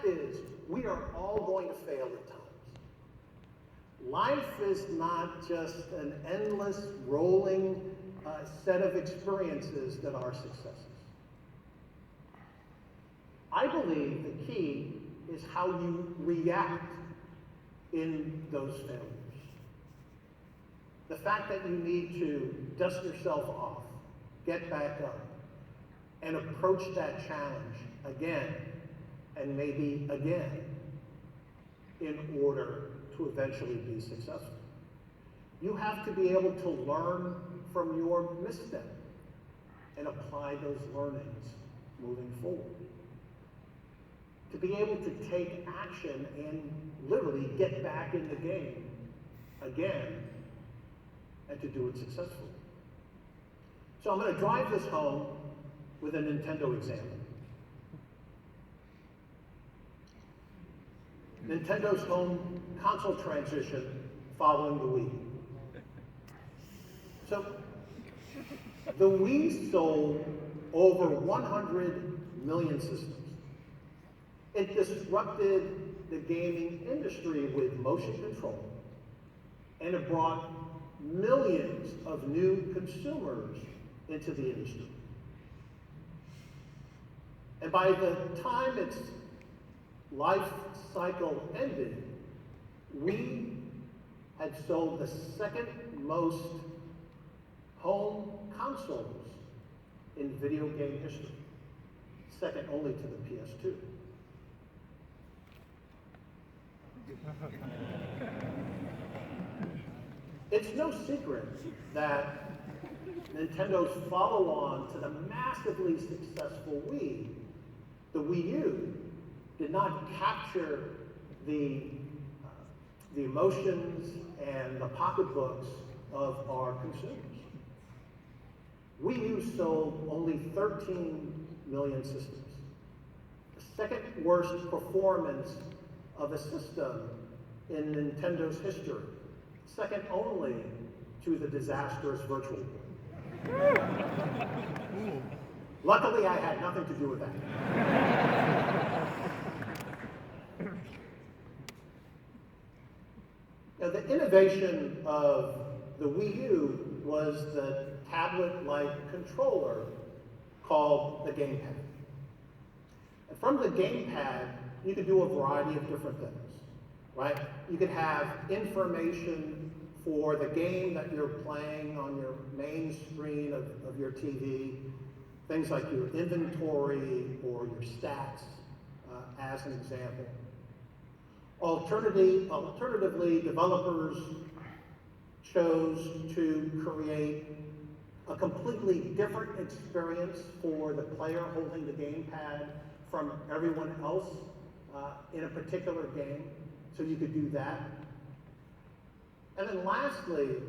fact is, we are all going to fail at times. Life is not just an endless, rolling set of experiences that are successes. I believe the key is how you react in those failures. The fact that you need to dust yourself off, get back up, and approach that challenge again and maybe again in order to eventually be successful. You have to be able to learn from your misstep and apply those learnings moving forward. To be able to take action and literally get back in the game again and to do it successfully. So I'm going to drive this home with a Nintendo example. Nintendo's home console transition following the Wii. So, the Wii sold over 100 million systems. It disrupted the gaming industry with motion control, and it brought millions of new consumers into the industry. And by the time its life cycle ended, we had sold the second most home consoles in video game history, second only to the PS2. It's no secret that Nintendo's follow-on to the massively successful Wii, the Wii U, did not capture the emotions and the pocketbooks of our consumers. Wii U sold only 13 million systems, the second worst performance of a system in Nintendo's history, second only to the disastrous Virtual Boy. Luckily, I had nothing to do with that. Now, the innovation of the Wii U was the tablet-like controller called the gamepad. And from the gamepad, you could do a variety of different things, right? You could have information for the game that you're playing on your main screen of your TV, things like your inventory or your stats, as an example. Alternatively, developers chose to create a completely different experience for the player holding the gamepad from everyone else in a particular game, so you could do that. And then lastly,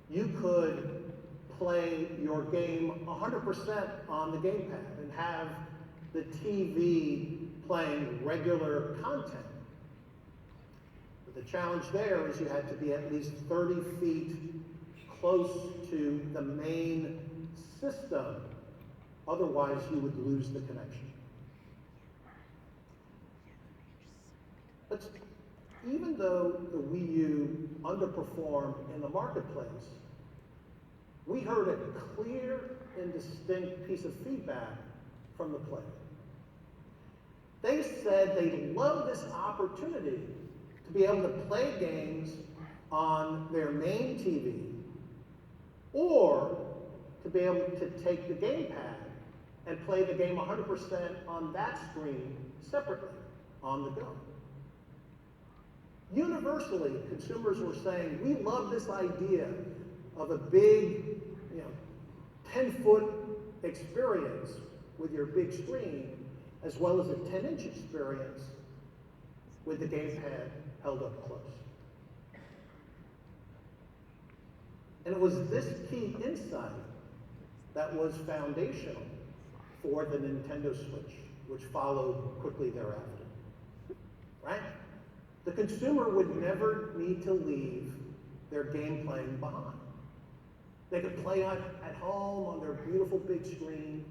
you could play your game 100% on the gamepad and have the TV playing regular content. But the challenge there is you had to be at least 30 feet close to the main system, otherwise you would lose the connection. But even though the Wii U underperformed in the marketplace, we heard a clear and distinct piece of feedback from the player. They said they loved this opportunity to be able to play games on their main TV, or to be able to take the gamepad and play the game 100% on that screen separately on the go. Universally, consumers were saying, we love this idea of a big, 10-foot experience with your big screen, as well as a 10-inch experience with the gamepad held up close. And it was this key insight that was foundational for the Nintendo Switch, which followed quickly thereafter, right? The consumer would never need to leave their game playing behind. They could play at home on their beautiful big screen,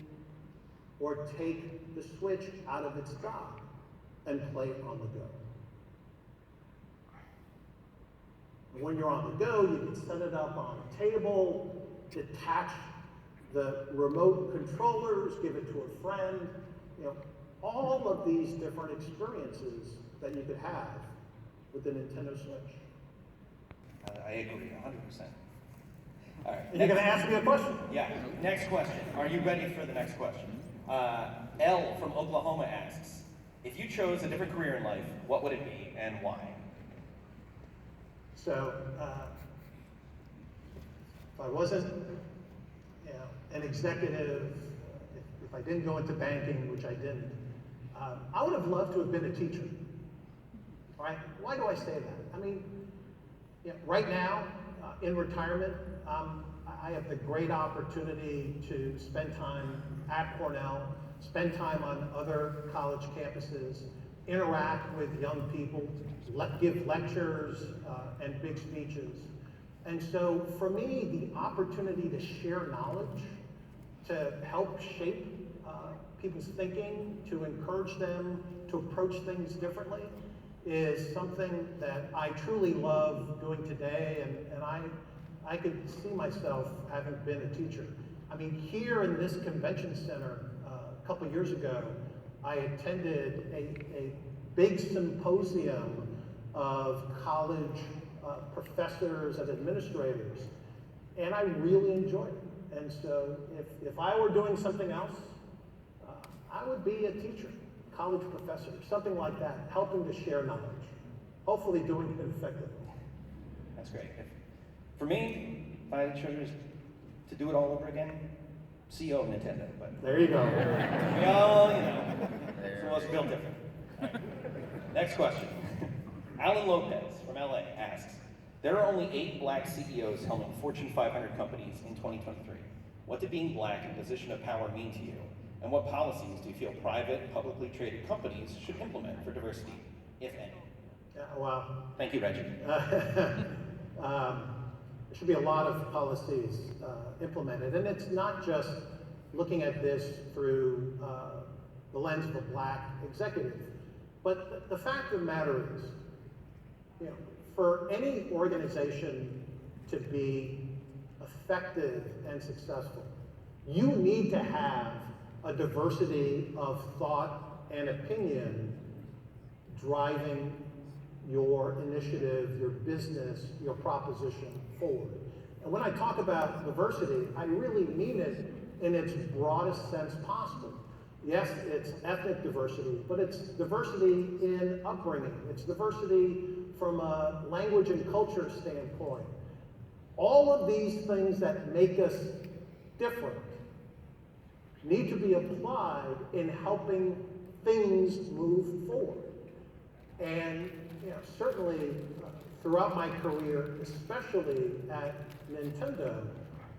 or take the Switch out of its dock and play on the go. And when you're on the go, you can set it up on a table, detach the remote controllers, give it to a friend, all of these different experiences that you could have with the Nintendo Switch. I agree, 100%. All right. And you're going to ask me a question? Yeah. Next question. Are you ready for the next question? L from Oklahoma asks, if you chose a different career in life, what would it be and why? So, if I wasn't, an executive, if I didn't go into banking, which I didn't, I would have loved to have been a teacher. Right? Why do I say that? I mean, right now, in retirement, I have the great opportunity to spend time at Cornell, spend time on other college campuses, interact with young people, give lectures and big speeches. And so for me, the opportunity to share knowledge, to help shape people's thinking, to encourage them to approach things differently, is something that I truly love doing today, and I could see myself having been a teacher. I mean, here in this convention center, a couple years ago, I attended a big symposium of college professors and administrators, and I really enjoyed it. And so if I were doing something else, I would be a teacher, college professor, something like that, helping to share knowledge, hopefully doing it effectively. That's great. For me, if I chose to do it all over again, CEO of Nintendo. But there you go. We all, some of us built different. Right. Next question. Alan Lopez from LA asks, there are only 8 black CEOs helming Fortune 500 companies in 2023. What did being black in a position of power mean to you? And what policies do you feel private, publicly traded companies should implement for diversity, if any? Well, thank you, Reggie. There should be a lot of policies implemented, and it's not just looking at this through the lens of a black executive, but the fact of the matter is, for any organization to be effective and successful, you need to have a diversity of thought and opinion driving your initiative, your business, your proposition forward. And when I talk about diversity, I really mean it in its broadest sense possible. Yes, it's ethnic diversity, but it's diversity in upbringing. It's diversity from a language and culture standpoint. All of these things that make us different need to be applied in helping things move forward. And certainly throughout my career, especially at Nintendo,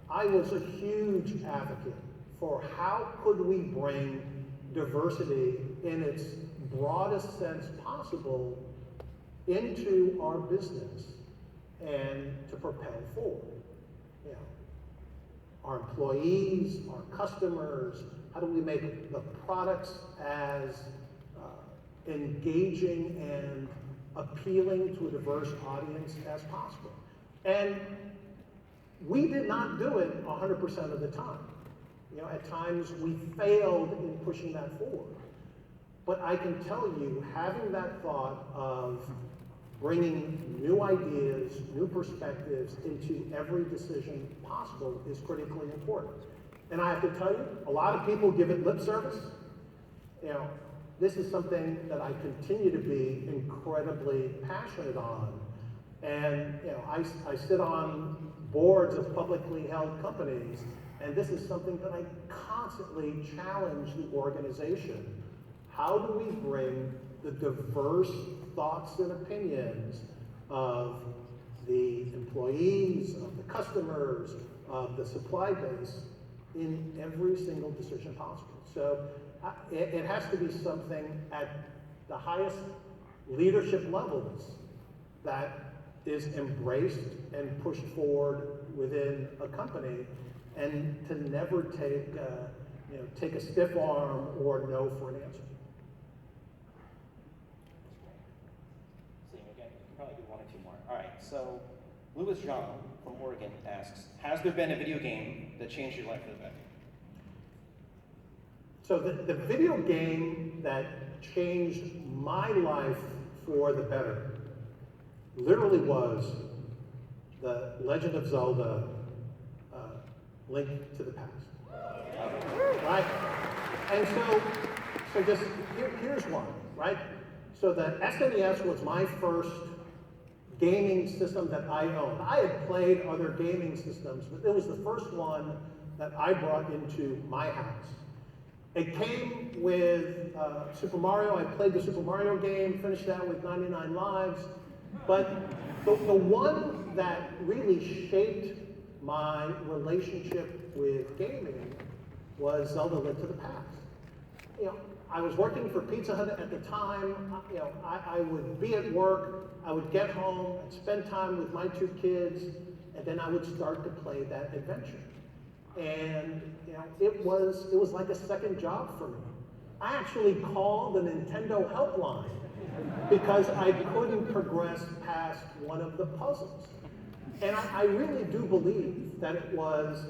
I was a huge advocate for how could we bring diversity in its broadest sense possible into our business and to propel forward. Our employees, our customers, how do we make the products as engaging and appealing to a diverse audience as possible? And we did not do it 100% of the time. At times we failed in pushing that forward. But I can tell you, having that thought of bringing new ideas, new perspectives into every decision possible is critically important. And I have to tell you, a lot of people give it lip service. This is something that I continue to be incredibly passionate on. And I sit on boards of publicly held companies, and this is something that I constantly challenge the organization. How do we bring the diverse thoughts and opinions of the employees, of the customers, of the supply base in every single decision possible? So it has to be something at the highest leadership levels that is embraced and pushed forward within a company, and to never take a stiff arm or no for an answer. probably do one or two more. All right, so Louis Jean from Oregon asks, has there been a video game that changed your life for the better? So the video game that changed my life for the better literally was The Legend of Zelda, Link to the Past. Right? And so just, here's one, right? So the SNES was my first gaming system that I owned. I had played other gaming systems, but it was the first one that I brought into my house. It came with Super Mario. I played the Super Mario game, finished that with 99 lives. But the one that really shaped my relationship with gaming was Zelda Link to the Past. You know, I was working for Pizza Hut at the time. You know, I would be at work, I would get home, I'd spend time with my two kids, and then I would start to play that adventure. And you know, it was like a second job for me. I actually called the Nintendo helpline because I couldn't progress past one of the puzzles. And I really do believe that it was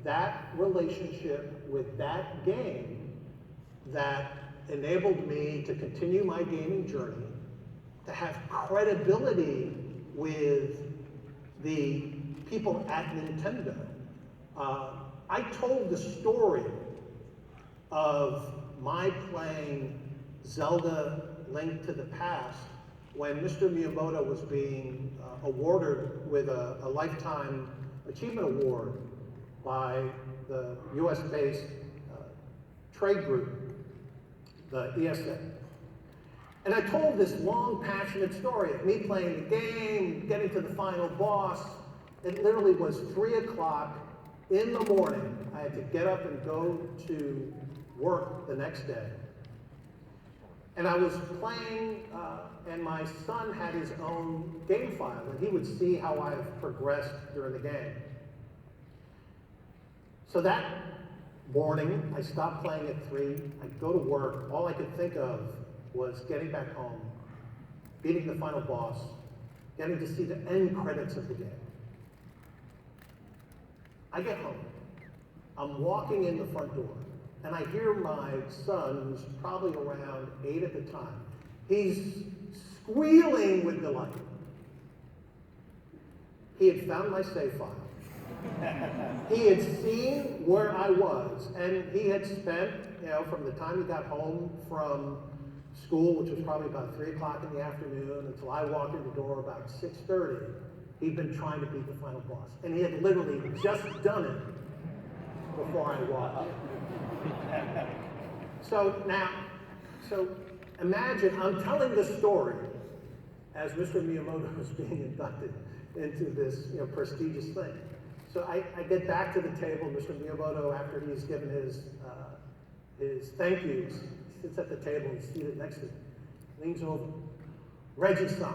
that relationship with that game that enabled me to continue my gaming journey, to have credibility with the people at Nintendo. I told the story of my playing Zelda Link to the Past when Mr. Miyamoto was being awarded with a Lifetime Achievement Award by the US-based trade group, the ESA. And I told this long, passionate story of me playing the game, getting to the final boss. It literally was 3 o'clock in the morning. I had to get up and go to work the next day. And I was playing, and my son had his own game file, and he would see how I've progressed during the game. So that morning, I stopped playing at 3. I'd go to work. All I could think of was getting back home, beating the final boss, getting to see the end credits of the game. I get home. I'm walking in the front door, and I hear my son, who's probably around 8 at the time. He's squealing with delight. He had found my save file. He had seen where I was, and he had spent, you know, from the time he got home from school, which was probably about 3 o'clock in the afternoon, until I walked in the door about 6:30, he'd been trying to beat the final boss. And he had literally just done it before I walked in. So imagine, I'm telling this story as Mr. Miyamoto was being inducted into this, you know, prestigious thing. So I get back to the table. Mr. Miyamoto, after he's given his thank yous, sits at the table. He's seated next to me. Leans over. Reggie-san. I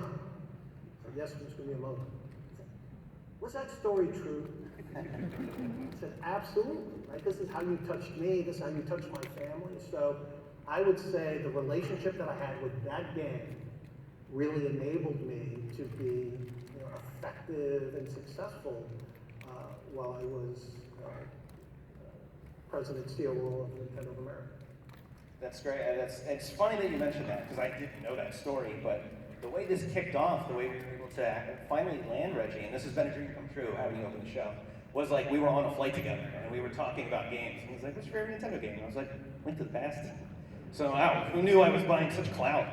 said, yes, Mr. Miyamoto. I said, was that story true? I said, absolutely. Right? This is how you touched me. This is how you touched my family. So I would say the relationship that I had with that game really enabled me to be, you know, effective and successful while I was President COO of Nintendo of America. That's great. It's funny that you mentioned that, because I didn't know that story, but the way this kicked off, the way we were able to finally land Reggie, and this has been a dream come true, having you open the show, was like we were on a flight together, and we were talking about games. And he's like, what's your favorite Nintendo game? And I was like, Link to the Past. So, wow, who knew I was buying such clout?